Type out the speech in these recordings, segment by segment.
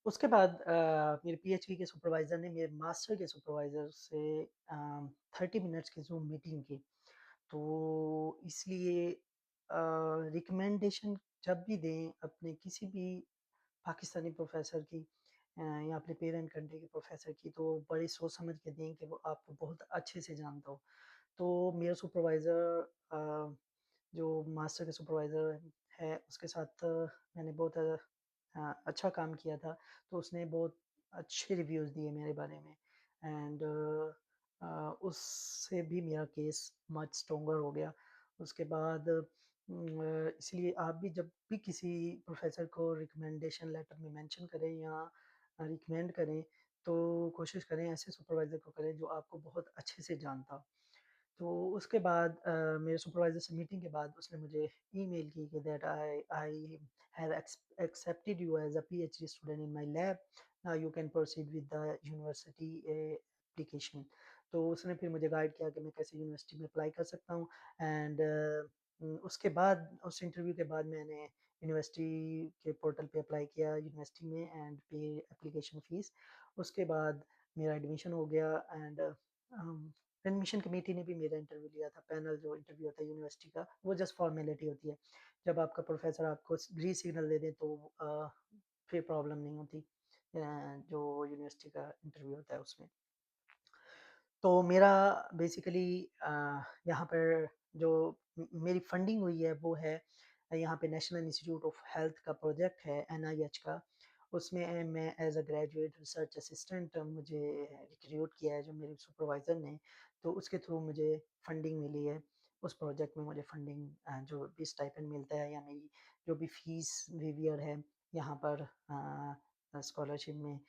उसके बाद मेरे पीएचडी के सुपरवाइज़र ने मेरे मास्टर के सुपरवाइज़र से 30 मिनट्स की ज़ूम मीटिंग की। तो इसलिए रिकमेंडेशन जब भी दें अपने किसी भी पाकिस्तानी प्रोफ़ेसर की या अपने पेरेंट कंट्री के प्रोफ़ेसर की, तो बड़ी सोच समझ के दें कि वो आपको बहुत अच्छे से जानता हो। तो मेरा सुपरवाइज़र जो मास्टर का सुपरवाइज़र है उसके साथ मैंने बहुत अच्छा काम किया था, तो उसने बहुत अच्छे रिव्यूज़ दिए मेरे बारे में एंड उससे भी मेरा केस मच स्ट्रॉन्गर हो गया। उसके बाद इसलिए आप भी जब भी किसी प्रोफ़ेसर को रिकमेंडेशन लेटर में मेंशन करें या रिकमेंड करें, तो कोशिश करें ऐसे सुपरवाइज़र को करें जो आपको बहुत अच्छे से जानता हो। तो उसके बाद मेरे सुपरवाइज़र से मीटिंग के बाद उसने मुझे ईमेल की कि that I I have accepted you as a PhD student in my lab, now you can proceed with the university application. तो उसने फिर मुझे गाइड किया कि मैं कैसे यूनिवर्सिटी में अप्लाई कर सकता हूँ एंड उसके बाद उस इंटरव्यू के बाद मैंने यूनिवर्सिटी के पोर्टल पे अप्लाई किया यूनिवर्सिटी में एंड पे एप्लीकेशन फ़ीस। उसके बाद मेरा एडमिशन हो गया एंड एडमिशन कमेटी ने भी मेरा इंटरव्यू लिया था। पैनल जो इंटरव्यू होता है यूनिवर्सिटी का, वो जस्ट फॉर्मेलिटी होती है। जब आपका प्रोफेसर आपको ग्रीन सिग्नल दे दे तो फिर प्रॉब्लम नहीं होती जो यूनिवर्सिटी का इंटरव्यू होता है उसमें। तो मेरा बेसिकली यहाँ पर जो मेरी फंडिंग हुई है वो है यहाँ पे नेशनल इंस्टीट्यूट ऑफ हेल्थ का प्रोजेक्ट है एनआईएच का। उसमें मैं as a graduate research assistant मुझे रिक्रूट किया है जो मेरे सुपरवाइज़र ने। तो उसके थ्रू मुझे फंडिंग मिली है। उस प्रोजेक्ट में मुझे फंडिंग जो भी स्टाइपेंड मिलता है या मेरी जो भी फीस वेवियर है यहाँ पर स्कॉलरशिप में,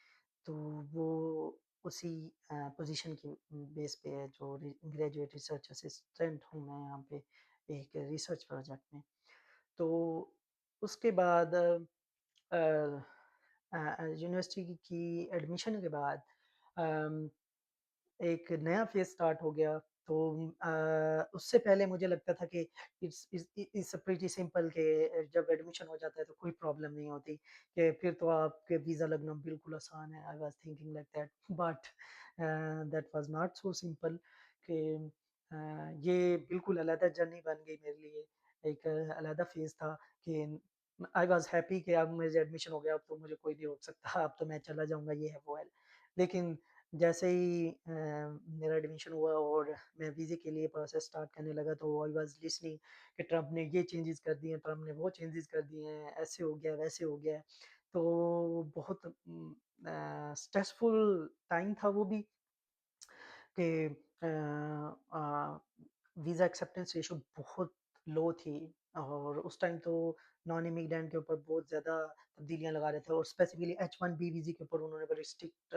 तो वो उसी पोजीशन की बेस पे है जो ग्रेजुएट रिसर्च असिस्टेंट हूँ मैं यहाँ पे एक रिसर्च प्रोजेक्ट में। तो उसके बाद यूनिवर्सिटी की एडमिशन के बाद अम, एक नया फ़ेज़ स्टार्ट हो गया। तो उससे पहले मुझे लगता था कि इट्स प्रीटी सिंपल कि जब एडमिशन हो जाता है तो कोई प्रॉब्लम नहीं होती, कि फिर तो आपके वीज़ा लगना बिल्कुल आसान है। I was thinking like that but that was not so simple कि ये बिल्कुल अलग जर्नी बन गई मेरे लिए। एक अलग फ़ेज़ था कि आई वाज़ हैप्पी कि अब मेरा एडमिशन हो गया, अब तो मुझे कोई नहीं रोक सकता, अब तो मैं चला जाऊँगा, ये है, वो है। लेकिन जैसे ही मेरा एडमिशन हुआ और मैं वीज़े के लिए प्रोसेस स्टार्ट करने लगा तो आई वाज़ लिसनिंग कि ट्रम्प ने ये चेंजेस कर दिए हैं, ट्रम्प ने वो चेंजेस कर दिए हैं, ऐसे हो गया, वैसे हो गया है। तो बहुत स्ट्रेसफुल टाइम था वो भी कि वीज़ा एक्सेप्टेंस रेशो बहुत लो थी और उस टाइम तो नॉन इमिग्रेंट के ऊपर बहुत ज़्यादा तब्दीलियाँ लगा रहे थे और स्पेसिफिकली H-1B वीज़े के ऊपर उन्होंने बड़ी स्ट्रिक्ट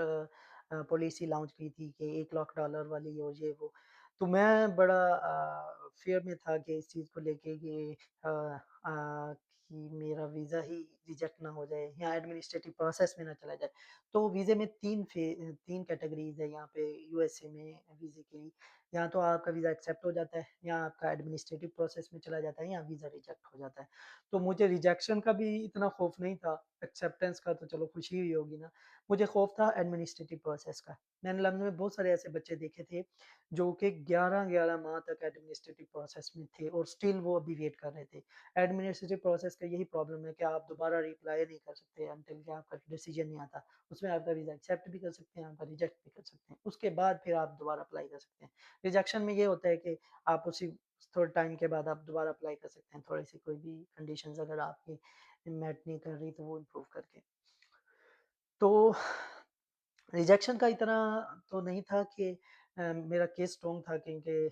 पॉलिसी लॉन्च की थी कि $1 लाख वाली और ये वो। तो मैं बड़ा फ़ियर में था कि इस चीज़ को लेके कि मेरा वीज़ा ही रिजेक्ट ना हो जाए या एडमिनिस्ट्रेटिव प्रोसेस में ना चला जाए। तो वीज़े में 3 कैटेगरीज़ है यहाँ पे यूएसए में वीज़े के लिए। या तो आपका वीज़ा एक्सेप्ट हो जाता है या आपका एडमिनिस्ट्रेटिव प्रोसेस में चला जाता है या वीज़ा रिजेक्ट हो जाता है। तो मुझे रिजेक्शन का भी इतना खौफ नहीं था, एक्सेप्टेंस का तो चलो खुशी हुई होगी ना। मुझे खौफ था एडमिनिस्ट्रेटिव प्रोसेस का। मैंने लंदन में बहुत सारे ऐसे बच्चे देखे थे जो कि 11-11 माह तक एडमिनिस्ट्रेटिव प्रोसेस में थे और स्टिल वो अभी वेट कर रहे थे। एडमिनिस्ट्रेटिव प्रोसेस का यही प्रॉब्लम है कि आप दोबारा रिअप्लाई नहीं कर सकते अंटिल कि आपका डिसीजन नहीं आता। उसमें आपका वीज़ा एक्सेप्ट भी कर सकते हैं, आपका रिजेक्ट भी कर सकते हैं। उसके बाद फिर आप दोबारा अप्लाई कर सकते हैं। रिजेक्शन में ये होता है कि आप उसी थोड़े टाइम के बाद आप दोबारा अप्लाई कर सकते हैं, थोड़ी-सी कोई भी कंडीशंस अगर आपकी मैट नहीं कर रही तो वो इम्प्रूव करके। तो रिजेक्शन का इतना तो नहीं था कि मेरा केस स्ट्रॉन्ग था क्योंकि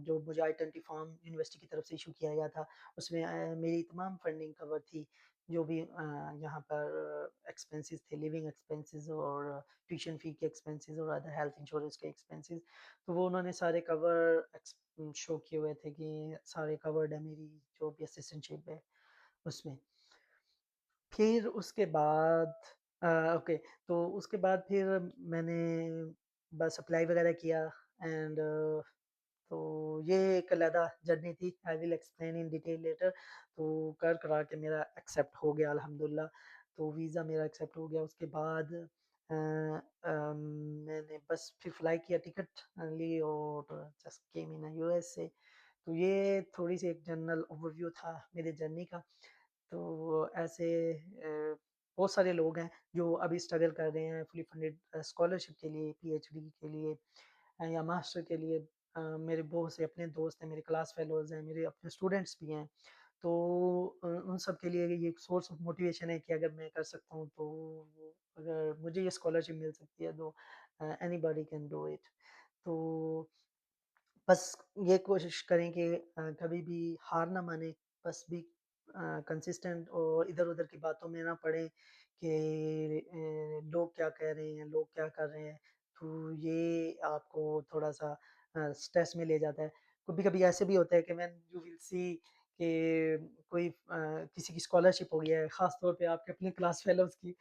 जो मुझे आई-20 फॉर्म यूनिवर्सिटी की तरफ से इश्यू किया गया था, उसमें मेरी तमाम फंडिंग कवर थी। जो भी यहाँ पर एक्सपेंसेस थे, लिविंग एक्सपेंसेस और ट्यूशन फ़ी के एक्सपेंसेस और अदर हेल्थ इंश्योरेंस के एक्सपेंसेस, तो वो उन्होंने सारे शो किए हुए थे कि सारे कवर्ड है मेरी जो भी असिस्टेंटशिप है उसमें। फिर उसके बाद ओके, तो उसके बाद फिर मैंने बस अप्लाई वगैरह किया एंड तो ये एक अलहदा जर्नी थी। I will explain in detail letter. तो कर करा के मेरा एक्सेप्ट हो गया अल्हम्दुलिल्लाह। तो वीज़ा मेरा एक्सेप्ट हो गया। उसके बाद मैंने बस फिर फ्लाई किया, टिकट ली और जस्ट केम इन यूएसए। तो ये थोड़ी-सी एक जनरल ओवरव्यू था मेरी जर्नी का। तो ऐसे बहुत सारे लोग हैं जो अभी स्ट्रगल कर रहे हैं फुली फंडेड स्कॉलरशिप के लिए, पीएचडी के लिए या मास्टर के लिए। मेरे बहुत से अपने दोस्त हैं, मेरे क्लास फेलोज़ हैं, मेरे अपने स्टूडेंट्स भी हैं। तो उन सब के लिए ये एक सोर्स ऑफ मोटिवेशन है कि अगर मैं कर सकता हूँ तो अगर मुझे ये स्कॉलरशिप मिल सकती है तो एनीबॉडी कैन डू इट। तो बस ये कोशिश करें कि कभी भी हार ना मानें, बस भी कंसिस्टेंट और इधर-उधर की बातों में ना पड़ें कि लोग क्या कह रहे हैं, लोग क्या कर रहे हैं, तो ये आपको थोड़ा-सा स्ट्रेस में ले जाता है। कभी-कभी ऐसे भी होता है कि व्हेन यू विल सी कि कोई किसी की स्कॉलरशिप हो गई है, ख़ास तौर पे आपके अपने क्लास फेलोज़ की,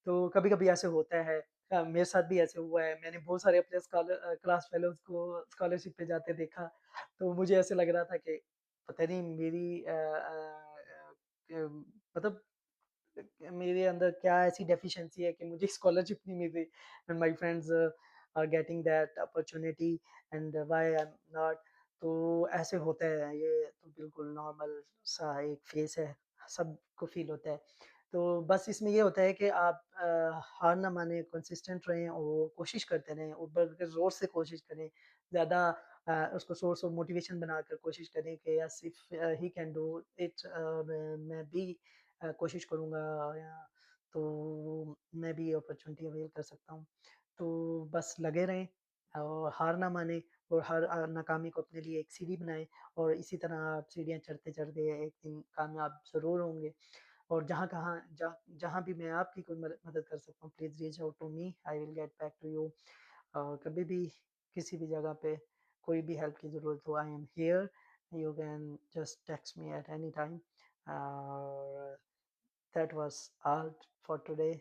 तो कभी-कभी ऐसे होता है। मेरे साथ भी ऐसे हुआ है। मैंने बहुत सारे अपने क्लास फेलोज़ को स्कॉलरशिप पे जाते देखा, तो मुझे ऐसे लग रहा था कि पता नहीं मेरी मतलब मेरे अंदर क्या ऐसी डेफिशिएंसी है कि मुझे स्कॉलरशिप नहीं मिल रही and my friends are getting that opportunity and why I am not. तो ऐसे होता है, ये तो बिल्कुल नॉर्मल सा एक फेज़ है, सबको फ़ील होता है। तो बस इसमें ये होता है कि आप हार ना मानें, कंसिस्टेंट रहें और कोशिश करते रहें और बल्कि ज़ोर से कोशिश करें। ज़्यादा उसको सोर्स ऑफ मोटिवेशन बनाकर कोशिश करें कि yes if he can do it, मैं भी कोशिश करूँगा या तो मैं भी ये अपॉर्चुनिटी अवेल कर सकता हूँ। तो बस लगे रहें और हार ना मानें और हर नाकामी को अपने लिए एक सीढ़ी बनाएँ और इसी तरह आप सीढ़ियाँ चढ़ते-चढ़ते एक दिन कामयाब ज़रूर होंगे। और जहाँ भी मैं आपकी कोई मदद कर सकता हूँ, please reach out to me, I will get back to you. कभी भी किसी भी जगह पे कोई भी हेल्प की ज़रूरत हो, I am here, you can just text me at any time. और that was all for today.